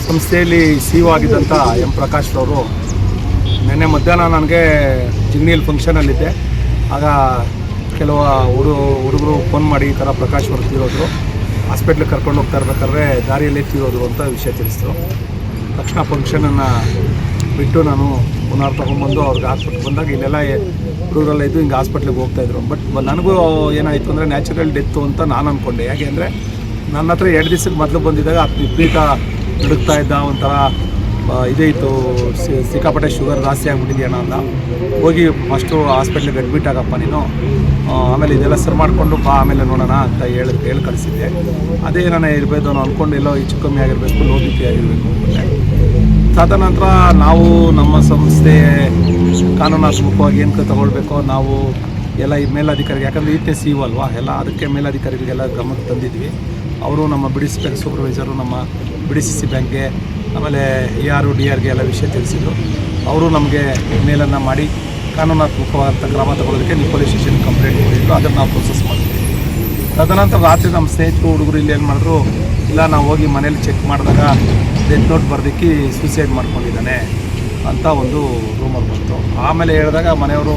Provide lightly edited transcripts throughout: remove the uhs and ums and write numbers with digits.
ಸಂಸ್ಥೆಯಲ್ಲಿ CEO ಆಗಿದ್ದಂಥ M Prakash ಅವರು ನಿನ್ನೆ ಮಧ್ಯಾಹ್ನ ನನಗೆ ಜಿಗ್ನಿಯಲ್ಲಿ ಫಂಕ್ಷನಲ್ಲಿದ್ದೆ. ಆಗ ಕೆಲವು ಹುಡುಗರು ಫೋನ್ ಮಾಡಿ ಈ ಥರ ಪ್ರಕಾಶ್ ಅವರು ತೀರೋದ್ರು, ಹಾಸ್ಪಿಟ್ಲಿಗೆ ಕರ್ಕೊಂಡು ಹೋಗ್ತಾ ಇರ್ಬೇಕಾದ್ರೆ ದಾರಿಯಲ್ಲೇ ತೀರೋದು ಅಂತ ವಿಷಯ ತಿಳಿಸಿದ್ರು. ತಕ್ಷಣ ಫಂಕ್ಷನನ್ನು ಬಿಟ್ಟು ನಾನು ಪುನಃ ತೊಗೊಂಡ್ಬಂದು ಅವ್ರಿಗೆ ಹಾಸ್ಪಿಟ್ಲಿಗೆ ಬಂದಾಗ ಇಲ್ಲೆಲ್ಲ ಹುಡುಗರೆಲ್ಲ ಇದ್ದು ಹಿಂಗೆ ಹಾಸ್ಪಿಟ್ಲಿಗೆ ಹೋಗ್ತಾಯಿದ್ರು. ಬಟ್ ನನಗೂ ಏನಾಯಿತು ಅಂದರೆ ನ್ಯಾಚುರಲ್ ಡೆತ್ತು ಅಂತ ನಾನು ಅಂದ್ಕೊಂಡೆ. ಯಾಕೆ ಅಂದರೆ ನನ್ನ ಹತ್ರ 2 ದಿವಸಕ್ಕೆ ಮೊದಲು ಬಂದಿದ್ದಾಗ ವಿಪರೀತ ನಡುಕ್ತಾ ಇದ್ದ, ಒಂಥರ ಇದೇ ಇತ್ತು, ಸಿಕ್ಕಾಪಟ್ಟೆ ಶುಗರ್ ಜಾಸ್ತಿ ಆಗಿಬಿಟ್ಟಿದೆಯಣ್ಣ ಅಂತ. ಹೋಗಿ ಫಸ್ಟು ಹಾಸ್ಪಿಟ್ಲಿಗೆ ಅಡ್ಮಿಟ್ ಆಗಪ್ಪ ನೀನು, ಆಮೇಲೆ ಇದೆಲ್ಲ ಸರ್ ಮಾಡಿಕೊಂಡು ಬಾ, ಆಮೇಲೆ ನೋಡೋಣ ಅಂತ ಹೇಳಿ ಕಳಿಸಿದ್ದೆ. ಅದೇ ನಾನು ಇರಬೇಕು ನಾನು ಅಂದ್ಕೊಂಡು ಎಲ್ಲೋ ಹೆಚ್ಚು ಕಮ್ಮಿ ಆಗಿರಬೇಕು, ಲೋ ಬಿ ಪಿ ಆಗಿರಬೇಕು ಅಂದ್ಕೊಂಡೆ. ತದನಂತರ ನಾವು ನಮ್ಮ ಸಂಸ್ಥೆ ಕಾನೂನಾತ್ಮಕವಾಗಿ ಏನು ತಗೊಳ್ಬೇಕೋ ನಾವು ಎಲ್ಲ ಈ ಮೇಲಧಿಕಾರಿಗೆ, ಯಾಕಂದರೆ ಈತನೇ CEO ಅಲ್ವಾ, ಎಲ್ಲ ಅದಕ್ಕೆ ಮೇಲಧಿಕಾರಿಗಳಿಗೆಲ್ಲ ಗಮನಕ್ಕೆ ತಂದಿದ್ವಿ. ಅವರು ನಮ್ಮ BDC ಬ್ಯಾಂಕ್ ಸೂಪರ್ವೈಸರು, ನಮ್ಮ BDCC ಬ್ಯಾಂಕ್ಗೆ, ಆಮೇಲೆ DRಗೆ ಎಲ್ಲ ವಿಷಯ ತಿಳಿಸಿದರು. ಅವರು ನಮಗೆ ಮೇಲನ್ನು ಮಾಡಿ ಕಾನೂನಾತ್ಮಕವಾದಂಥ ಕ್ರಮ ತಗೊಳ್ಳೋದಕ್ಕೆ ನೀವು ಪೊಲೀಸ್ ಸ್ಟೇಷನ್ ಕಂಪ್ಲೇಂಟ್ ಕೊಟ್ಟಿದ್ರು. ಅದನ್ನು ನಾವು ಪ್ರೊಸೆಸ್ ಮಾಡಿದ್ವಿ. ತದನಂತರ ರಾತ್ರಿ ನಮ್ಮ ಸ್ನೇಹಿತರು ಹುಡುಗರು ಇಲ್ಲಿ ಏನು ಮಾಡಿದ್ರು, ಇಲ್ಲ ನಾವು ಹೋಗಿ ಮನೇಲಿ ಚೆಕ್ ಮಾಡಿದಾಗ ಡೆತ್ ನೋಟ್ ಬರೆದಿಕ್ಕಿ ಸೂಸೈಡ್ ಮಾಡ್ಕೊಂಡಿದ್ದಾನೆ ಅಂತ ಒಂದು ರೂಮರ್ ಬಂತು. ಆಮೇಲೆ ಹೇಳಿದಾಗ ಮನೆಯವರು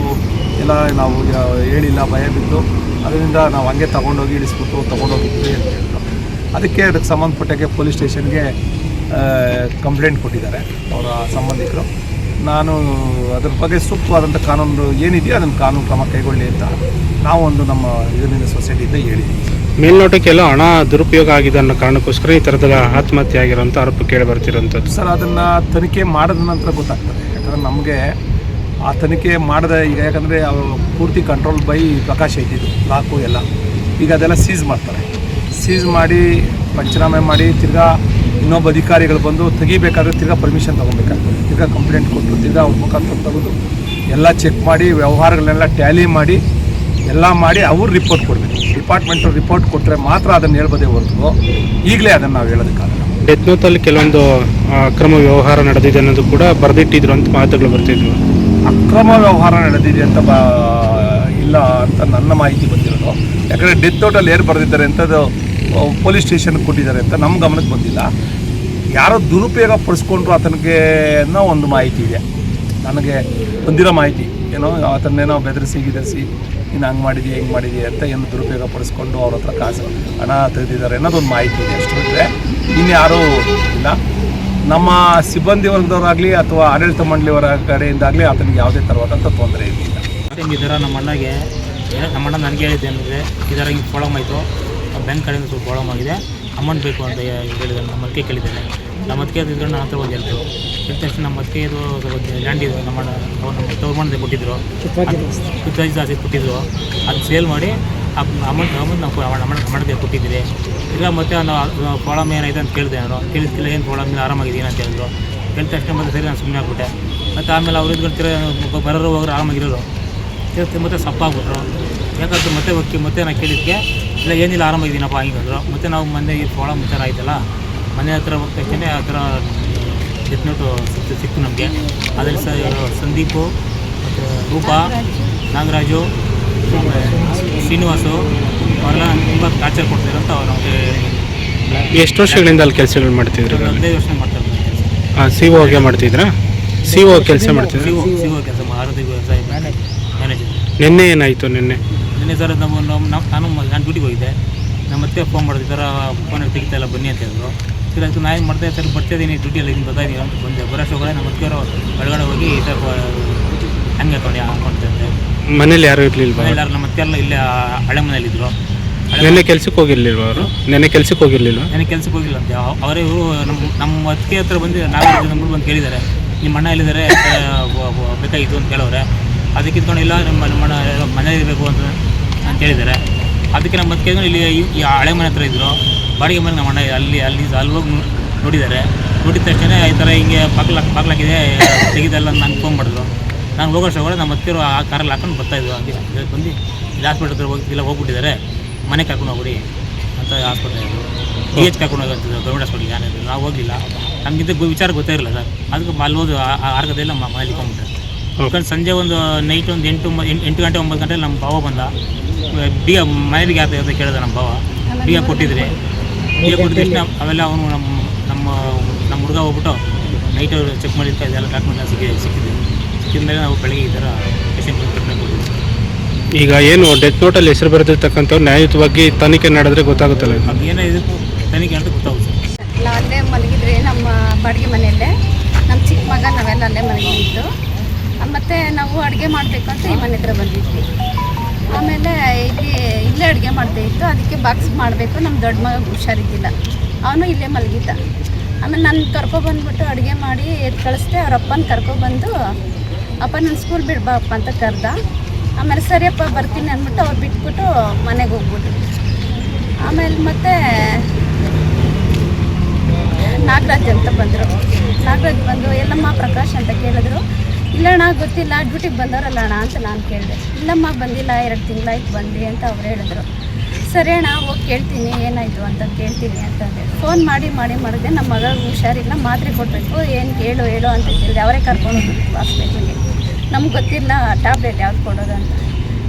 ಎಲ್ಲ ನಾವು ಹೇಳಿಲ್ಲ, ಭಯ ಬಿದ್ದು, ಅದರಿಂದ ನಾವು ಹಂಗೆ ತೊಗೊಂಡೋಗಿ ಇಳಿಸ್ಬಿಟ್ಟು ತೊಗೊಂಡೋಗಿದ್ವಿ ಅಂತ ಹೇಳಿದ್ರು. ಅದಕ್ಕೆ ಸಂಬಂಧಪಟ್ಟಾಗೆ ಪೊಲೀಸ್ ಸ್ಟೇಷನ್ಗೆ ಕಂಪ್ಲೇಂಟ್ ಕೊಟ್ಟಿದ್ದಾರೆ ಅವರ ಸಂಬಂಧಿಕರು. ನಾನು ಅದ್ರ ಬಗ್ಗೆ ಸೂಕ್ತವಾದಂಥ ಕಾನೂನು ಏನಿದೆಯೋ ಅದನ್ನು ಕಾನೂನು ಕ್ರಮ ಕೈಗೊಳ್ಳಿ ಅಂತ ನಾವು ಒಂದು ನಮ್ಮ ಇದರಿಂದ ಸೊಸೈಟಿಯಿಂದ ಹೇಳಿದ್ದೀವಿ. ಮೇಲ್ನೋಟಕ್ಕೆಲ್ಲ ಹಣ ದುರುಪಯೋಗ ಆಗಿದೆ ಅನ್ನೋ ಕಾರಣಕ್ಕೋಸ್ಕರ ಈ ಥರದ ಆತ್ಮಹತ್ಯೆ ಆಗಿರೋಂಥ ಆರೋಪ ಕೇಳಿ ಬರ್ತಿರೋಂಥದ್ದು. ಸರ್, ಅದನ್ನು ತನಿಖೆ ಮಾಡಿದ ನಂತರ ಗೊತ್ತಾಗ್ತದೆ. ಯಾಕಂದರೆ ನಮಗೆ ಆ ತನಿಖೆ ಮಾಡಿದೆ ಈಗ, ಯಾಕಂದರೆ ಪೂರ್ತಿ ಕಂಟ್ರೋಲ್ ಬೈ ಪ್ರಕಾಶ್ ಐತಿದ್ದು ಲಾಕು ಎಲ್ಲ. ಈಗ ಅದೆಲ್ಲ ಸೀಸ್ ಮಾಡ್ತಾರೆ. ಸೀಸ್ ಮಾಡಿ ಪಂಚನಾಮೆ ಮಾಡಿ ತಿರ್ಗಾ ಇನ್ನೊಬ್ಬ ಅಧಿಕಾರಿಗಳು ಬಂದು ತೆಗಿಬೇಕಾದ್ರೆ ತಿರ್ಗಾ ಪರ್ಮಿಷನ್ ತೊಗೊಬೇಕಾಗ್ತದೆ. ತಿರ್ಗಾ ಕಂಪ್ಲೇಂಟ್ ಕೊಟ್ಟು ತಿರ್ಗಾ ಅವ್ರ ಮುಖಾಂತರ ತೆಗೆದು ಎಲ್ಲ ಚೆಕ್ ಮಾಡಿ ವ್ಯವಹಾರಗಳನ್ನೆಲ್ಲ ಟ್ಯಾಲಿ ಮಾಡಿ ಎಲ್ಲ ಮಾಡಿ ಅವ್ರು ರಿಪೋರ್ಟ್ ಕೊಡಬೇಕು. ಡಿಪಾರ್ಟ್ಮೆಂಟು ರಿಪೋರ್ಟ್ ಕೊಟ್ಟರೆ ಮಾತ್ರ ಅದನ್ನು ಹೇಳ್ಬೋದೇ ಹೊರತು ಈಗಲೇ ಅದನ್ನು ನಾವು ಹೇಳೋದಕ್ಕಾಗಲ್ಲ. ಡೆತ್ ನೋಟಲ್ಲಿ ಕೆಲವೊಂದು ಅಕ್ರಮ ವ್ಯವಹಾರ ನಡೆದಿದೆ ಅನ್ನೋದು ಕೂಡ ಬರೆದಿಟ್ಟಿದ್ರು ಅಂತ ಮಾತುಗಳು ಬರ್ತಿದ್ವು. ಅಕ್ರಮ ವ್ಯವಹಾರ ನಡೆದಿದೆ ಅಂತ ಇಲ್ಲ ಅಂತ ನನ್ನ ಮಾಹಿತಿ ಬಂದಿರೋದು. ಯಾಕಂದರೆ ಡೆತ್ ನೋಟಲ್ಲಿ ಏನು ಬರೆದಿದ್ದಾರೆ ಅಂತದ್ದು ಪೊಲೀಸ್ ಸ್ಟೇಷನ್ಗೆ ಕೊಟ್ಟಿದ್ದಾರೆ ಅಂತ ನಮ್ಮ ಗಮನಕ್ಕೆ ಬಂದಿಲ್ಲ. ಯಾರೋ ದುರುಪಯೋಗ ಪಡಿಸ್ಕೊಂಡ್ರು ಆತನಿಗೆ ಅನ್ನೋ ಒಂದು ಮಾಹಿತಿ ಇದೆ ನನಗೆ ಬಂದಿರೋ ಮಾಹಿತಿ. ಏನೋ ಆತನ್ನೇನೋ ಬೆದರಿಸಿ ನೀನು ಹಂಗೆ ಮಾಡಿದೀಯ ಹಿಂಗೆ ಮಾಡಿದೀಯ ಅಂತ ಏನು ದುರುಪಯೋಗ ಪಡಿಸ್ಕೊಂಡು ಅವ್ರ ಹತ್ರ ಕಾಸು ಹಣ ತೆಗೆದಿದ್ದಾರೆ ಅನ್ನೋದೊಂದು ಮಾಹಿತಿ ಇದೆ. ಅಷ್ಟು ಬಿಟ್ಟರೆ ಇನ್ಯಾರೂ ಇಲ್ಲ. ನಮ್ಮ ಸಿಬ್ಬಂದಿ ವರ್ಗದವರಾಗಲಿ ಅಥವಾ ಆಡಳಿತ ಮಂಡಳಿಯವರ ಕಡೆಯಿಂದಾಗಲಿ ಆತನಿಗೆ ಯಾವುದೇ ಥರವಾದಂಥ ತೊಂದರೆ ಇರಲಿಲ್ಲ. ಹಿಂಗಿದ್ದಾರೆ ನಮ್ಮ ಅಣ್ಣ ನನಗೆ ಹೇಳಿದ್ದೆ ಅಂದರೆ ಈ ಥರ ಹಿಂಗೆ ಪ್ರಾಬ್ಲಮ್ ಆಯಿತು, ಬ್ಯಾಂಕ್ ಕಡೆಯಿಂದ ಸ್ವಲ್ಪ ಪ್ರಾಬ್ಲಮ್ ಆಗಿದೆ, ಅಮೌಂಟ್ ಬೇಕು ಅಂತ ಹೇಳಿದ್ದಾರೆ. ನಮ್ಮ ಅದಕ್ಕೆ ಕೇಳಿದ್ದೇನೆ. ನಮ್ಮ ಅದಕ್ಕೆ ತಿಳ್ಕೊಂಡು ನನ್ನ ಹತ್ರ ಒಂದು ಹೇಳಿದ್ರು. ಹೇಳಿದ ತಕ್ಷಣ ನಮ್ಮ ಅದಕ್ಕೆ ಇದು ಲ್ಯಾಂಡ್ ಇದೆ, ನಮ್ಮ ಗೌರ್ಮೆಂಟ್ ಕೊಟ್ಟಿದ್ದರು, ಕಿತ್ತಾಜಿ ಜಾಸ್ತಿ ಕೊಟ್ಟಿದ್ದರು. ಅದು ಸೇಲ್ ಮಾಡಿ ಅಮೌಂಟ್ ನಾವು ಅಮೌಂಟ್ಗೆ ಕೊಟ್ಟಿದ್ದೀರಿ. ಈಗ ಮತ್ತೆ ಪ್ರಾಬ್ಲಮ್ ಏನಾಯಿತು ಅಂತ ಕೇಳಿದೆ. ನಾನು ಕೇಳಿದ್ಕಿಲ್ಲ, ಏನು ಪ್ರಾಬ್ಲಮ್ ಇಲ್ಲ, ಆರಾಮಾಗಿದ್ದೀನಿ ಅಂತ ಹೇಳಿದ್ರು. ಹೇಳಿದ ತಕ್ಷಣ ಮತ್ತೆ ಸರಿ ನಾನು ಸುಮ್ಮನೆ ಆಗ್ಬಿಟ್ಟೆ. ಮತ್ತು ಆಮೇಲೆ ಅವ್ರು ಇದ್ಕೊಂಡು ಬರೋರು ಹೋಗೋರು ಆರಾಮಾಗಿರೋರು ಮತ್ತೆ ಸಪ್ಪಾಗ್ಬಿಟ್ರು. ಯಾಕಂದ್ರೆ ಮತ್ತೆ ನಾನು ಕೇಳಿದ್ದಕ್ಕೆ ಇಲ್ಲ ಏನಿಲ್ಲ ಆರಾಮಾಗಿದ್ದೀನಪ್ಪ ಹಿಂಗಂದ್ರು. ಮತ್ತು ನಾವು ಮೊನ್ನೆ ಈ ಪ್ರಾಬ್ಲಮ್ ವಿಚಾರ ಆಯ್ತಲ್ಲ, ಮನೆ ಹತ್ರ ಹೋದ ತಕ್ಷಣ ಆ ಥರ ಡೆತ್ ನೋಟು ಸಿಕ್ತು ನಮಗೆ. ಅದರಲ್ಲಿ ಸಂದೀಪು ಮತ್ತು ರೂಪಾ, ನಾಗರಾಜು, ಶ್ರೀನಿವಾಸು ಅವರೆಲ್ಲ ತುಂಬ ಟಾರ್ಚರ್ ಕೊಡ್ತಿದ್ರು ಅಂತ ಅವ್ರು ನಮಗೆ. ಎಷ್ಟು ವರ್ಷಗಳಿಂದ ಅಲ್ಲಿ ಕೆಲಸಗಳು ಮಾಡ್ತಿದ್ರು? 15 ವರ್ಷ ಮಾಡ್ತಾರೆ. CO ಮಾಡ್ತಿದ್ರಾ? CO ಕೆಲಸ ಮಾಡ್ತಿದ್ರು? CO ಕೆಲಸ ಆರೋಗ್ಯ ವ್ಯವಸಾಯ ಮ್ಯಾನೇಜರ್. ನಿನ್ನೆ ಏನಾಯಿತು? ನಿನ್ನೆ ಸರ್ ನಾನು ಡ್ಯೂಟಿಗೆ ಹೋಗಿದ್ದೆ. ನಮ್ಮ ಮತ್ತೆ ಫೋನ್ ಮಾಡಿದೆ, ಈ ಥರ ಫೋನಲ್ಲಿ ತೆಗಿತಾ ಇಲ್ಲ ಬನ್ನಿ ಅಂತ ಹೇಳಿದ್ರು. ಸರಿ ಅದಕ್ಕೆ ನಾನು ಏನು ಮಾಡ್ದೆ, ಸರಿ ಬರ್ತಿದ್ದೀನಿ ಡ್ಯೂಟಿಯಲ್ಲಿ ಹಿಂಗೆ ಬರ್ತಾಯಿದ್ದೀನಿ ಅಂತ ಬಂದೆ. ಬರೋಷ್ಟೊಳಗಡೆ ನಮ್ಮ ಮತ್ತೆ ಒಳಗಡೆ ಹೋಗಿ ಈ ಥರ ಹಂಗೆ ಹಾಕೊಂಡ್ತಿದ್ದೆ. ಮನೇಲಿ ಯಾರು ಇರಲಿಲ್ವಾ? ಎಲ್ಲರೂ ನಮ್ಮ ಮತ್ತೆ ಎಲ್ಲ ಇಲ್ಲೇ ಹಳೆ ಮನೇಲಿದ್ದರು. ನೆನ್ನೆ ಕೆಲ್ಸಕ್ಕೆ ಹೋಗಿರ್ಲಿಲ್ವ ಅವರು? ನೆನ್ನೆ ಕೆಲ್ಸಕ್ಕೆ ಹೋಗಿರಲಿಲ್ಲ? ನನಗೆ ಕೆಲ್ಸಕ್ಕೆ ಹೋಗಿಲ್ಲ ಅಂತ ಅವರೇ. ಇವರು ನಮ್ಮ ಅದಕ್ಕೆ ಹತ್ರ ಬಂದು ನಾಲ್ಕು ನಮ್ಮನ್ನು ಬಂದು ಕೇಳಿದ್ದಾರೆ, ನಿಮ್ಮ ಅಣ್ಣ ಎಲ್ಲಿದ್ದಾರೆ ಬೇಕಾಗಿತ್ತು ಅಂತ ಕೇಳೋರೆ. ಅದಕ್ಕೆ ಇದ್ಕೊಂಡು ಇಲ್ಲ ನಮ್ಮ ಮನೇಲಿ ಇರಬೇಕು ಅಂತ ಹೇಳಿದ್ದಾರೆ. ಅದಕ್ಕೆ ನಮ್ಮ ಮತ್ತೆ ಇಲ್ಲಿ ಈ ಹಳೆ ಮನೆ ಹತ್ರ ಇದ್ದರು, ಬಾಡಿಗೆ ಮನೆ ನಮ್ಮ ಅಣ್ಣ ಅಲ್ಲಿ ಹೋಗಿ ನೋಡಿದ್ದಾರೆ. ನೋಡಿದ ತಕ್ಷಣ ಈ ಥರ ಹಿಂಗೆ ಬಾಗ್ಲಾಕಿದೆ ತೆಗಿದಲ್ಲ ನಾನು ಫೋನ್ ಮಾಡಿದ್ರು. ನಾನು ಹೋಗೋಷ್ಟೊಳಗಡೆ ನಮ್ಮ ಹತ್ತಿರ ಆ ಕಾರಲ್ಲಿ ಹಾಕೊಂಡು ಬರ್ತಾಯಿದ್ವು. ಹಂಗೆ ಬಂದು ಇಲ್ಲಿ ಹಾಸ್ಪಿಟ್ಲ್ ಹತ್ರ ಹೋಗ್ಬಿಟ್ಟಿದ್ದಾರೆ, ಮನೆ ಕರ್ಕೊಂಡು ಹೋಗ್ಬಿಡಿ ಅಂತ ಹಾಸ್ಪಿಟ್ಲ್ DH ಕರ್ಕೊಂಡು ಹೋಗಿರ್ತಿದ್ರು ಗೌರ್ಮೆಂಟ್ ಹಾಸ್ಪಿಟ್ಲಿಗೆ. ಏನಿದ್ರು ನಾವು ಹೋಗಲಿಲ್ಲ, ನಮಗಿಂತ ವಿಚಾರ ಗೊತ್ತಾಗಿರಲಿಲ್ಲ ಸರ್. ಅದಕ್ಕೆ ಅಲ್ಲಿ ಹೋದು ಆರ್ಗದೆಲ್ಲ ಮಲಿಕೊಂಡ್ಬಿಟ್ರೆ. ಯಾಕಂದ್ರೆ ಸಂಜೆ ಒಂದು ನೈಟ್ ಒಂದು 8 ಗಂಟೆ 9 ಗಂಟೆಲಿ ನಮ್ಮ ಭಾವ ಬಂದ. ಬೀಗ ಮನೆಗೆ ಅಂತ ಕೇಳಿದೆ ನಮ್ಮ ಭಾವ. ಬೀಗ ಕೊಟ್ಟಿದ್ರಿ. ಬೀಗ ಕೊಟ್ಟಿದ ತಕ್ಷಣ ಅವೆಲ್ಲ ಅವನು ನಮ್ಮ ಹುಡುಗ ಹೋಗ್ಬಿಟ್ಟು ನೈಟ್ ಅವರು ಚೆಕ್ ಮಾಡಿದ್ಕೆ ಅದೆಲ್ಲ ಡಾಕ್ಯುಮೆಂಟ್ ಸಿಕ್ಕಿದ ಮೇಲೆ ನಾವು ಬೆಳಗ್ಗೆ ಈ ಥರ ಪೇಷಂಟ್ ಟ್ರೀಟ್ಮೆಂಟ್ ಕೊಡ್ತೀವಿ. ಈಗ ಏನು ಡೆತ್ ನೋಟಲ್ಲಿ ಹೆಸರು ಬರೆದಿರ್ತಕ್ಕಂಥವ್ರು ನ್ಯಾಯಯುತವಾಗಿ ತನಿಖೆ ನಡೆದ್ರೆ ಗೊತ್ತಾಗುತ್ತಲ್ಲ ಇದು? ಅದು ಏನಾಯಿತು ತನಿಖೆ ಅಂತ ಗೊತ್ತಾಗುತ್ತೆ ಸರ್. ನಾವು ಅಲ್ಲೇ ಮಲಗಿದ್ವಿ ನಮ್ಮ ಬಾಡಿಗೆ ಮನೆಯಲ್ಲೇ. ನಮ್ಮ ಚಿಕ್ಕ ಮಗ ನಾವೆಲ್ಲ ಅಲ್ಲೇ ಮಲಗಿದ್ದು. ಮತ್ತು ನಾವು ಅಡುಗೆ ಮಾಡಬೇಕು ಅಂತ ಈ ಮನೆ ಹತ್ರ ಬಂದಿದ್ವಿ. ಆಮೇಲೆ ಇಲ್ಲೇ ಅಡುಗೆ ಮಾಡ್ತಾಯಿತ್ತು. ಅದಕ್ಕೆ ಬಾಕ್ಸ್ ಮಾಡಬೇಕು. ನಮ್ಮ ದೊಡ್ಡ ಮಗ ಹುಷಾರಿದ್ದಿಲ್ಲ, ಅವನು ಇಲ್ಲೇ ಮಲಗಿದ್ದ. ಆಮೇಲೆ ನಾನು ಕರ್ಕೊಬಂದ್ಬಿಟ್ಟು ಅಡುಗೆ ಮಾಡಿ ಎದ್ದು ಕಳಿಸ್ದೆ. ಅವ್ರ ಅಪ್ಪನ ಕರ್ಕೊಬಂದು ಅಪ್ಪ ನನ್ನ ಸ್ಕೂಲ್ ಬಿಡ್ಬಾಪ್ಪ ಅಂತ ಕರೆದ. ಆಮೇಲೆ ಸರಿಯಪ್ಪ ಬರ್ತೀನಿ ಅಂದ್ಬಿಟ್ಟು ಅವ್ರು ಬಿಟ್ಬಿಟ್ಟು ಮನೆಗೆ ಹೋಗ್ಬಿಟ್ರು. ಆಮೇಲೆ ಮತ್ತೆ ನಾಗರಾಜ್ ಅಂತ ಬಂದರು. ನಾಗರಾಜ್ ಬಂದು ಎಲ್ಲಮ್ಮ ಪ್ರಕಾಶ್ ಅಂತ ಕೇಳಿದ್ರು. ಇಲ್ಲಣ್ಣ ಗೊತ್ತಿಲ್ಲ, ಡ್ಯೂಟಿಗೆ ಬಂದವರಲ್ಲ ಅಣ್ಣ ಅಂತ ನಾನು ಕೇಳಿದೆ. ಇಲ್ಲಮ್ಮ ಬಂದಿಲ್ಲ, 2 ತಿಂಗಳಾಯ್ತು ಬಂದು ಅಂತ ಅವ್ರು ಹೇಳಿದ್ರು. ಸರಿ ಅಣ್ಣ ಹೋಗಿ ಕೇಳ್ತೀನಿ ಏನಾಯಿತು ಅಂತ ಕೇಳ್ತೀನಿ ಅಂತಂದೆ. ಫೋನ್ ಮಾಡಿದೆ. ನಮ್ಮ ಮಗ ಹುಷಾರಿಲ್ಲ, ಮಾತ್ರೆ ಕೊಡಬೇಕು, ಏನು ಹೇಳು ಅಂತ ಕೇಳಿದೆ. ಅವರೇ ಕರ್ಕೊಂಡು ಹೋಗ್ಬಿಟ್ಟು ಹಾಸ್ಪಿಟ್ಲಿಗೆ. ನಮ್ಗೆ ಗೊತ್ತಿಲ್ಲ ಟ್ಯಾಬ್ಲೆಟ್ ಯಾವ್ದು ಕೊಡೋದು ಅಂತ.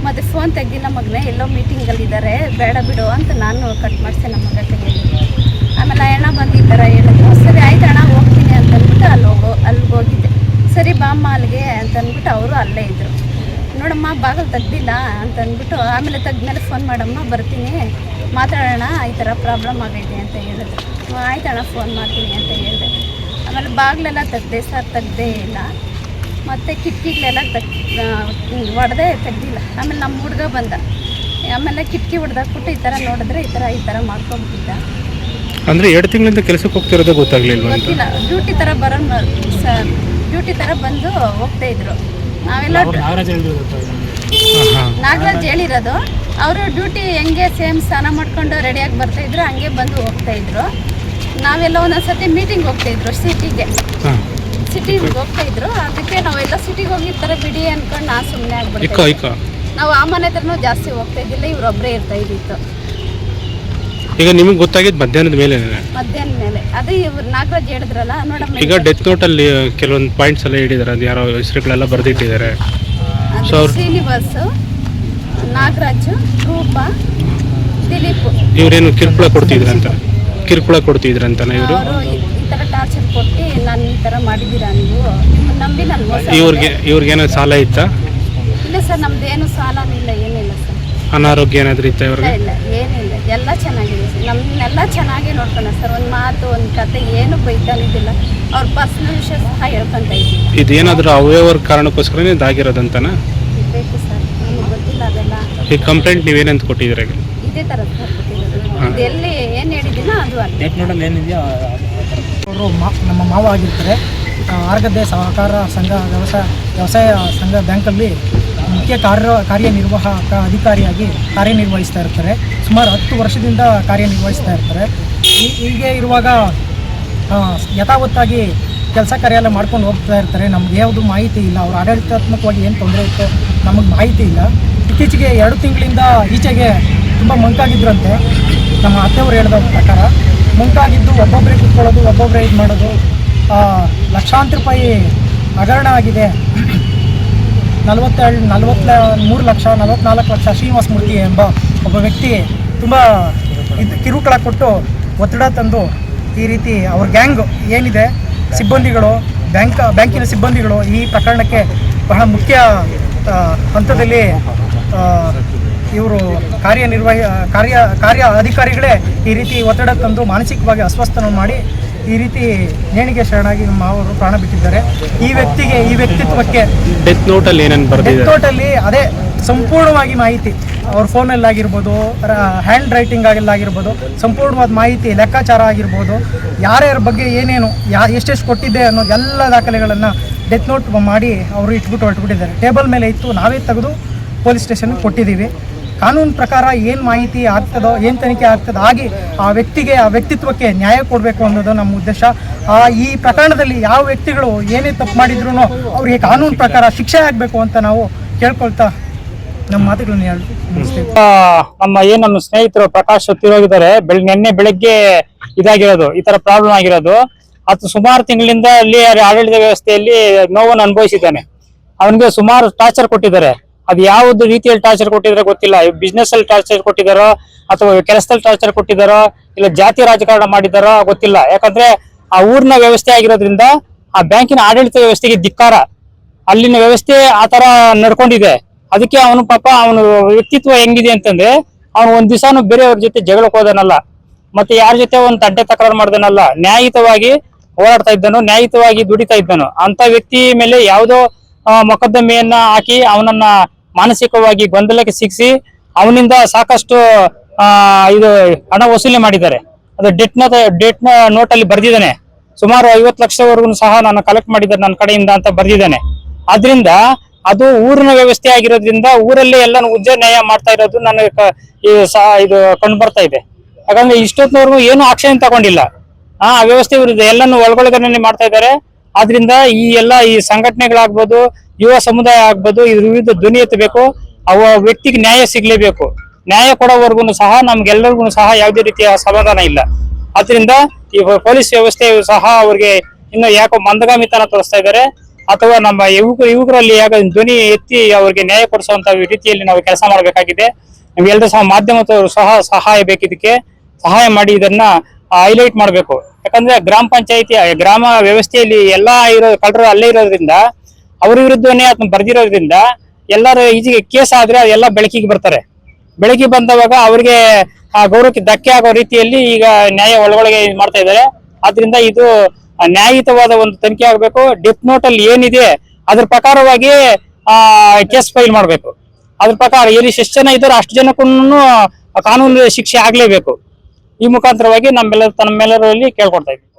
ಮತ್ತು ಫೋನ್ ತೆಗ್ದಿಲ್ಲ ಮಗನೇ, ಎಲ್ಲೋ ಮೀಟಿಂಗಲ್ಲಿದ್ದಾರೆ, ಬೇಡ ಬಿಡು ಅಂತ ನಾನು ಕಟ್ ಮಾಡಿದೆ ನಮ್ಮ ಮಗ ಕೈಯಲ್ಲಿ. ಆಮೇಲೆ ಅಣ್ಣ ಬಂದು ಈ ಥರ ಹೇಳಿದ್ರು. ಸರಿ ಆಯ್ತು ಅಣ್ಣ ಹೋಗ್ತೀನಿ ಅಂತಂದ್ಬಿಟ್ಟು ಅಲ್ಲಿಗೆ ಹೋಗಿದ್ದೆ. ಸರಿ ಬಾಮ್ಮ ಅಲ್ಲಿಗೆ ಅಂತಂದ್ಬಿಟ್ಟು ಅವರು ಅಲ್ಲೇ ಇದ್ದರು. ನೋಡಮ್ಮ ಬಾಗಿಲು ತೆಗ್ದಿಲ್ಲ ಅಂತಂದ್ಬಿಟ್ಟು ಆಮೇಲೆ ತೆಗ್ದ್ಮೇಲೆ ಫೋನ್ ಮಾಡಮ್ಮ ಬರ್ತೀನಿ ಮಾತಾಡೋಣ, ಈ ಥರ ಪ್ರಾಬ್ಲಮ್ ಆಗೈತೆ ಅಂತ ಹೇಳಿದ್ರು. ಆಯ್ತಣ್ಣ ಫೋನ್ ಮಾಡ್ತೀನಿ ಅಂತ ಹೇಳಿದೆ. ಆಮೇಲೆ ಬಾಗಿಲೆಲ್ಲ ತೆಗ್ದೆ ಸರ್, ತೆಗ್ದೇ ಇಲ್ಲ. ಮತ್ತು ಕಿಟಕಿಗಳೆಲ್ಲ ಹೊಡೆದೇ ತೆಗ್ದಿಲ್ಲ. ಆಮೇಲೆ ನಮ್ಮ ಹುಡುಗ ಬಂದ. ಆಮೇಲೆ ಕಿಟಕಿ ಹೊಡೆದಾಕ್ಬಿಟ್ಟು ಈ ಥರ ನೋಡಿದ್ರೆ ಈ ಥರ ಮಾಡ್ಕೊಂಡ್ಬಿಟ್ಟಿದ್ದ. ಅಂದರೆ 2 ತಿಂಗಳಿಂದ ಕೆಲಸಕ್ಕೆ ಹೋಗ್ತಿರೋದು ಗೊತ್ತಾಗಲಿಲ್ಲ? ಗೊತ್ತಿಲ್ಲ, ಡ್ಯೂಟಿ ಥರ ಬಂದು ಹೋಗ್ತಾಯಿದ್ರು. ನಾವೆಲ್ಲ ನಾಗರಾಜ್ ಹೇಳಿರೋದು. ಅವರು ಡ್ಯೂಟಿ ಹೆಂಗೆ ಸೇಮ್ ಸ್ನಾನ ಮಾಡ್ಕೊಂಡು ರೆಡಿಯಾಗಿ ಬರ್ತಾಯಿದ್ರು, ಹಂಗೆ ಬಂದು ಹೋಗ್ತಾಯಿದ್ರು. ನಾವೆಲ್ಲ ಒಂದೊಂದ್ಸತಿ ಮೀಟಿಂಗ್ ಹೋಗ್ತಾಯಿದ್ರು ಸಿಟಿಗೆ ಹೋಗ್ತಾಯಿದ್ರು. ಅದಕ್ಕೆ ನಾವೆಲ್ಲ ಸಿಟಿಗೆ ಹೋಗಿರ್ತಾರೆ ಬಿಡಿ ಅಂದ್ಕೊಂಡು ನಾನು ಸುಮ್ಮನೆ ಆಗ್ಬಿಟ್ಟು ನಾವು ಆ ಮನೆ ಹತ್ರನೂ ಜಾಸ್ತಿ ಹೋಗ್ತಾ ಇದ್ದಿಲ್ಲ, ಇವರೊಬ್ಬರೇ ಇರ್ತಾ ಇದ್ದಿತ್ತು. ಈಗ ನಿಮಗೆ ಗೊತ್ತಾಗಿದ್ದು ಮಧ್ಯಾಹ್ನದ ಮೇಲೆ? ಅದೇ ಇವ್ರು ನಾಗರಾಜ್ ಹೇಳಿದ್ರಲ್ಲ ನೋಡಮ್ಮ. ಈಗ ಡೆತ್ ನೋಟಲ್ಲಿ ಕೆಲವೊಂದು ಪಾಯಿಂಟ್ಸ್ ಎಲ್ಲ ಹೇಳಿದ್ದಾರೆ, ಅದು ಯಾರೋ ಹೆಸರುಗಳೆಲ್ಲ ಬರೆದಿಟ್ಟಿದ್ದಾರೆ. ಸೊ ಅವ್ರು ಶ್ರೀನಿವಾಸ್, ನಾಗರಾಜ್, ರೂಪ, ದಿಲೀಪ್ ಇವರೇನು ಕಿರುಕುಳ ಕೊಡ್ತಿದ್ರಂತಾನೆ ಇವರು? ಅವರು ಈ ಥರ ಟಾರ್ಚರ್ ಕೊಟ್ಟು ನಾನು ಈ ಥರ ಮಾಡಿದ್ದೀರಾ, ನೀವು ನಿಮ್ಮನ್ನು ನಂಬಿ ನಾನು ಮೋಸ. ಇವ್ರಿಗೇನೋ ಸಾಲ ಇತ್ತಾ? ಇಲ್ಲ ಸರ್, ನಮ್ದೇನು ಸಾಲನೂ ಇಲ್ಲ, ಏನಿಲ್ಲ ಸರ್. ಅನಾರೋಗ್ಯ ಏನಾದರೂ ಇತ್ತಾ ಇವ್ರಿಗೆ? ಇಲ್ಲ, ಏನಿಲ್ಲ, ಎಲ್ಲ ಚೆನ್ನಾಗಿದೆ ಸರ್. ನಮ್ಮನ್ನೆಲ್ಲ ಚೆನ್ನಾಗಿ ನೋಡ್ಕೊಂಡ ಸರ್. ಒಂದು ಮಾತು ಒಂದು ಕತೆ ಏನು ಬೈತಾನಿದ್ದಿಲ್ಲ. ಅವ್ರ ಪರ್ಸ್ನಲ್ ವಿಷಯ ಸಹ ಹೇಳ್ಕೊಂತ ಇದ್ದಿಲ್ಲ. ಇದೇನಾದರೂ ಅವ್ಯವಹಾರ ಕಾರಣಕ್ಕೋಸ್ಕರನೇ ಇದಾಗಿರೋದಂತನ? ಬೇಕು ಸರ್, ನಮಗೆ ಗೊತ್ತಿಲ್ಲ ಅದೆಲ್ಲ. ಈ ಕಂಪ್ಲೇಂಟ್ ನೀವೇನಂತ ಕೊಟ್ಟಿದ್ದೀರ? ಇದೇ ಥರ ಸರ್ ಕೊಟ್ಟಿರೋದು. ಇದೆಲ್ಲಿ ಏನು ಹೇಳಿದ್ದೀನೋ ಅದು ಅಲ್ಲ. ಡೆತ್ ನೋಟಲ್ಲಿ ಏನಿದೆಯೋ ಅವರು ನಮ್ಮ ಮಾವ ಆಗಿರ್ತಾರೆ. ಆರ್ಗದ್ದೆ ಸಹಕಾರ ಸಂಘ ವ್ಯವಸಾಯ ಸಂಘ ಬ್ಯಾಂಕಲ್ಲಿ ಮುಖ್ಯ ಕಾರ್ಯನಿರ್ವಾಹಕ ಅಧಿಕಾರಿಯಾಗಿ ಕಾರ್ಯನಿರ್ವಹಿಸ್ತಾ ಇರ್ತಾರೆ. ಸುಮಾರು 10 ವರ್ಷದಿಂದ ಕಾರ್ಯನಿರ್ವಹಿಸ್ತಾ ಇರ್ತಾರೆ. ಹೀಗೆ ಇರುವಾಗ ಯಥಾವತ್ತಾಗಿ ಕೆಲಸ ಕಾರ್ಯ ಎಲ್ಲ ಮಾಡ್ಕೊಂಡು ಹೋಗ್ತಾ ಇರ್ತಾರೆ. ನಮ್ಗೆ ಯಾವುದು ಮಾಹಿತಿ ಇಲ್ಲ, ಅವ್ರು ಆಡಳಿತಾತ್ಮಕವಾಗಿ ಏನು ತೊಂದರೆ ಇತ್ತು ನಮಗೆ ಮಾಹಿತಿ ಇಲ್ಲ. ಇತ್ತೀಚೆಗೆ 2 ತಿಂಗಳಿಂದ ಈಚೆಗೆ ತುಂಬ ಮಂಕಾಗಿದ್ರಂತೆ. ನಮ್ಮ ಅತ್ತೆಯವರು ಹೇಳಿದ ಪ್ರಕಾರ ಮಂಕಾಗಿದ್ದು ಒಬ್ಬೊಬ್ಬರೇ ಕೂತ್ಕೊಳ್ಳೋದು, ಒಬ್ಬೊಬ್ಬರೇ ಇದು ಮಾಡೋದು. ಲಕ್ಷಾಂತರ ರೂಪಾಯಿ ಹಗರಣ ಆಗಿದೆ. 43 ಲಕ್ಷ 44 ಲಕ್ಷ ಶ್ರೀನಿವಾಸ ಮೂರ್ತಿ ಎಂಬ ಒಬ್ಬ ವ್ಯಕ್ತಿ ತುಂಬ ಕಿರುಕುಳ ಕೊಟ್ಟು ಒತ್ತಡ ತಂದು ಈ ರೀತಿ ಅವ್ರ ಗ್ಯಾಂಗ್ ಏನಿದೆ ಸಿಬ್ಬಂದಿಗಳು, ಬ್ಯಾಂಕಿನ ಸಿಬ್ಬಂದಿಗಳು ಈ ಪ್ರಕರಣಕ್ಕೆ ಬಹಳ ಮುಖ್ಯ ಹಂತದಲ್ಲಿ ಇವರು ಕಾರ್ಯ ಅಧಿಕಾರಿಗಳೇ ಈ ರೀತಿ ಒತ್ತಡ ತಂದು ಮಾನಸಿಕವಾಗಿ ಅಸ್ವಸ್ಥನ ಮಾಡಿ ಈ ರೀತಿ ನೇಣಿಗೆ ಶರಣಾಗಿ ನಮ್ಮ ಅವರು ಪ್ರಾಣ ಬಿಟ್ಟಿದ್ದಾರೆ. ಈ ವ್ಯಕ್ತಿತ್ವಕ್ಕೆ ಡೆತ್ ನೋಟಲ್ಲಿ ಏನೇನು ಬರೆದಿದೆ? ಡೆತ್ ನೋಟಲ್ಲಿ ಅದೇ ಸಂಪೂರ್ಣವಾಗಿ ಮಾಹಿತಿ, ಅವ್ರ ಫೋನಲ್ಲಿ ಆಗಿರ್ಬೋದು, ಹ್ಯಾಂಡ್ ರೈಟಿಂಗ್ ಆಗಿರ್ಬೋದು, ಸಂಪೂರ್ಣವಾದ ಮಾಹಿತಿ, ಲೆಕ್ಕಾಚಾರ ಆಗಿರ್ಬೋದು, ಯಾರ್ಯಾರ ಬಗ್ಗೆ ಏನೇನು ಎಷ್ಟೆಷ್ಟು ಕೊಟ್ಟಿದ್ದೆ ಅನ್ನೋ ಎಲ್ಲ ದಾಖಲೆಗಳನ್ನು ಡೆತ್ ನೋಟ್ ಮಾಡಿ ಅವರು ಹೊರಟುಬಿಟ್ಟಿದ್ದಾರೆ. ಟೇಬಲ್ ಮೇಲೆ ಇತ್ತು, ನಾವೇ ತೆಗೆದು ಪೊಲೀಸ್ ಸ್ಟೇಷನ್ಗೆ ಕೊಟ್ಟಿದ್ದೀವಿ. ಕಾನೂನು ಪ್ರಕಾರ ಏನು ಮಾಹಿತಿ ಆಗ್ತದೋ, ಏನು ತನಿಖೆ ಆಗ್ತದೋ ಆಗಿ ಆ ವ್ಯಕ್ತಿತ್ವಕ್ಕೆ ನ್ಯಾಯ ಕೊಡಬೇಕು ಅನ್ನೋದು ನಮ್ಮ ಉದ್ದೇಶ. ಈ ಪ್ರಕರಣದಲ್ಲಿ ಯಾವ ವ್ಯಕ್ತಿಗಳು ಏನೇ ತಪ್ಪು ಮಾಡಿದ್ರು ಅವ್ರಿಗೆ ಕಾನೂನು ಪ್ರಕಾರ ಶಿಕ್ಷೆ ಆಗಬೇಕು ಅಂತ ನಾವು ಕೇಳ್ಕೊಳ್ತಾ ನಮ್ಮ ಮಾತುಗಳನ್ನ ಮುಗಿಸ್ತೀವಿ. ನಮ್ಮ ಸ್ನೇಹಿತರು ಪ್ರಕಾಶ್ ತಿರೋಗಿದ್ದಾರೆ. ನಿನ್ನೆ ಬೆಳಗ್ಗೆ ಇದಾಗಿರೋದು, ಈ ತರ ಪ್ರಾಬ್ಲಮ್ ಆಗಿರೋದು. ಅದು ಸುಮಾರು ತಿಂಗಳಿಂದ ಅಲ್ಲಿ ಆಡಳಿತ ವ್ಯವಸ್ಥೆಯಲ್ಲಿ ನೋವನ್ನು ಅನುಭವಿಸಿದ್ದಾನೆ. ಅವನಿಗೆ ಸುಮಾರು ಟಾರ್ಚರ್ ಕೊಟ್ಟಿದ್ದಾರೆ. ಅದು ಯಾವ್ದು ರೀತಿಯಲ್ಲಿ ಟಾರ್ಚರ್ ಕೊಟ್ಟಿದ್ರೆ ಗೊತ್ತಿಲ್ಲ. ಬಿಸ್ನೆಸ್ ಅಲ್ಲಿ ಟಾರ್ಚರ್ ಕೊಟ್ಟಿದಾರೋ ಅಥವಾ ಕೆಲಸದಲ್ಲಿ ಟಾರ್ಚರ್ ಕೊಟ್ಟಿದಾರೋ ಇಲ್ಲ ಜಾತಿ ರಾಜಕಾರಣ ಮಾಡಿದಾರೋ ಗೊತ್ತಿಲ್ಲ. ಯಾಕಂದ್ರೆ ಆ ಊರಿನ ವ್ಯವಸ್ಥೆ ಆಗಿರೋದ್ರಿಂದ ಆ ಬ್ಯಾಂಕಿನ ಆಡಳಿತ ವ್ಯವಸ್ಥೆಗೆ ಧಿಕ್ಕಾರ. ಅಲ್ಲಿನ ವ್ಯವಸ್ಥೆ ಆ ತರ ನಡ್ಕೊಂಡಿದೆ. ಅದಕ್ಕೆ ಅವನು ಪಾಪ ಅವನು ವ್ಯಕ್ತಿತ್ವ ಹೆಂಗಿದೆ ಅಂತಂದ್ರೆ ಅವನು ಒಂದ್ ದಿವಸನು ಬೇರೆಯವ್ರ ಜೊತೆ ಜಗಳಕ್ಕೆ ಹೋದನಲ್ಲ, ಮತ್ತೆ ಯಾರ ಜೊತೆ ಒಂದು ತಡ್ಡೆ ತಕರಾರು ಮಾಡ್ದನಲ್ಲ, ನ್ಯಾಯಿತವಾಗಿ ಹೋರಾಡ್ತಾ ಇದ್ದನು, ನ್ಯಾಯಿತವಾಗಿ ದುಡಿತಾ ಇದ್ದನು. ಅಂತ ವ್ಯಕ್ತಿ ಮೇಲೆ ಯಾವುದೋ ಮೊಕದ್ದಮೆಯನ್ನ ಹಾಕಿ ಅವನನ್ನ ಮಾನಸಿಕವಾಗಿ ಗೊಂದಲಕ್ಕೆ ಸಿಕ್ಕಿಸಿ ಅವನಿಂದ ಸಾಕಷ್ಟು ಇದು ಹಣ ವಸೂಲಿ ಮಾಡಿದ್ದಾರೆ. ಅದು ಡೆಟ್ ನೋಟ್ ಅಲ್ಲಿ ಬರ್ದಿದ್ದಾನೆ. ಸುಮಾರು 50 ಲಕ್ಷವರೆಗೂ ಸಹ ನಾನು ಕಲೆಕ್ಟ್ ಮಾಡಿದ್ದಾರೆ ನನ್ನ ಕಡೆಯಿಂದ ಅಂತ ಬರ್ದಿದ್ದಾನೆ. ಆದ್ರಿಂದ ಅದು ಊರಿನ ವ್ಯವಸ್ಥೆ ಆಗಿರೋದ್ರಿಂದ ಊರಲ್ಲೇ ಎಲ್ಲ ಉಜ್ಜ ನ್ಯಾಯ ಮಾಡ್ತಾ ಇರೋದು ನನಗೆ ಇದು ಕಂಡು ಬರ್ತಾ ಇದೆ. ಯಾಕಂದ್ರೆ ಇಷ್ಟೊತ್ತಿನವರೆಗೂ ಏನು ಆಕ್ಷನ್ ತಗೊಂಡಿಲ್ಲ. ಆ ವ್ಯವಸ್ಥೆ ವಿರುದ್ಧ ಎಲ್ಲಾನು ಒಳಗೊಳಗನೆ ಮಾಡ್ತಾ ಇದ್ದಾರೆ. ಆದ್ರಿಂದ ಈ ಸಂಘಟನೆಗಳಾಗ್ಬೋದು, ಯುವ ಸಮುದಾಯ ಆಗ್ಬೋದು, ಇದ್ರ ವಿರುದ್ಧ ಧ್ವನಿ ಎತ್ತಬೇಕು. ಅವ ವ್ಯಕ್ತಿಗೆ ನ್ಯಾಯ ಸಿಗ್ಲೇಬೇಕು. ನ್ಯಾಯ ಕೊಡೋವರೆಗೂ ಸಹ ನಮ್ಗೆಲ್ಲರಿಗೂ ಸಹ ಯಾವುದೇ ರೀತಿಯ ಸಮಾಧಾನ ಇಲ್ಲ. ಆದ್ರಿಂದ ಈ ಪೊಲೀಸ್ ವ್ಯವಸ್ಥೆಯು ಸಹ ಅವ್ರಿಗೆ ಇನ್ನು ಯಾಕೋ ಮಂದಗಾಮಿತನ ತೋರಿಸ್ತಾ ಇದ್ದಾರೆ. ಅಥವಾ ನಮ್ಮ ಯುವಕರಲ್ಲಿ ಯಾಕೆ ಧ್ವನಿ ಎತ್ತಿ ಅವ್ರಿಗೆ ನ್ಯಾಯ ಕೊಡಿಸುವಂತ ರೀತಿಯಲ್ಲಿ ನಾವು ಕೆಲಸ ಮಾಡಬೇಕಾಗಿದೆ. ನಮ್ಗೆಲ್ಲರೂ ಸಹ ಮಾಧ್ಯಮದವರು ಸಹ ಸಹಾಯ ಬೇಕಿದ್ದಕ್ಕೆ ಸಹಾಯ ಮಾಡಿ ಇದನ್ನ ಹೈಲೈಟ್ ಮಾಡಬೇಕು. ಯಾಕಂದ್ರೆ ಗ್ರಾಮ ಪಂಚಾಯತಿ ಗ್ರಾಮ ವ್ಯವಸ್ಥೆಯಲ್ಲಿ ಎಲ್ಲಾ ಕಳ್ಳರು ಅಲ್ಲೇ ಇರೋದ್ರಿಂದ ಅವ್ರ ವಿರುದ್ಧನೇ ಅದನ್ನ ಬರ್ದಿರೋದ್ರಿಂದ ಎಲ್ಲರೂ ಈಜಿಗೆ ಕೇಸ್ ಆದ್ರೆ ಅದೆಲ್ಲ ಬೆಳಕಿಗೆ ಬರ್ತಾರೆ. ಬೆಳಕಿಗೆ ಬಂದವಾಗ ಅವ್ರಿಗೆ ಆ ಗೌರವಕ್ಕೆ ಧಕ್ಕೆ ಆಗೋ ರೀತಿಯಲ್ಲಿ ಈಗ ನ್ಯಾಯ ಒಳಗೊಳಗೆ ಮಾಡ್ತಾ ಇದ್ದಾರೆ. ಆದ್ರಿಂದ ಇದು ನ್ಯಾಯಯುತವಾದ ಒಂದು ತನಿಖೆ ಆಗಬೇಕು. ಡೆತ್ ನೋಟ್ ಅಲ್ಲಿ ಏನಿದೆ ಅದ್ರ ಪ್ರಕಾರವಾಗಿ ಕೇಸ್ ಫೈಲ್ ಮಾಡಬೇಕು. ಅದ್ರ ಪ್ರಕಾರ ಎಲ್ಲಿ ಎಷ್ಟು ಜನ ಇದ್ದಾರೋ ಅಷ್ಟು ಜನಕ್ಕೂ ಕಾನೂನು ಶಿಕ್ಷೆ ಆಗ್ಲೇಬೇಕು. ಈ ಮುಖಾಂತರವಾಗಿ ನಮ್ಮೆಲ್ಲರಲ್ಲಿ ಕೇಳ್ಕೊಡ್ತಾ ಇದ್ದೀವಿ.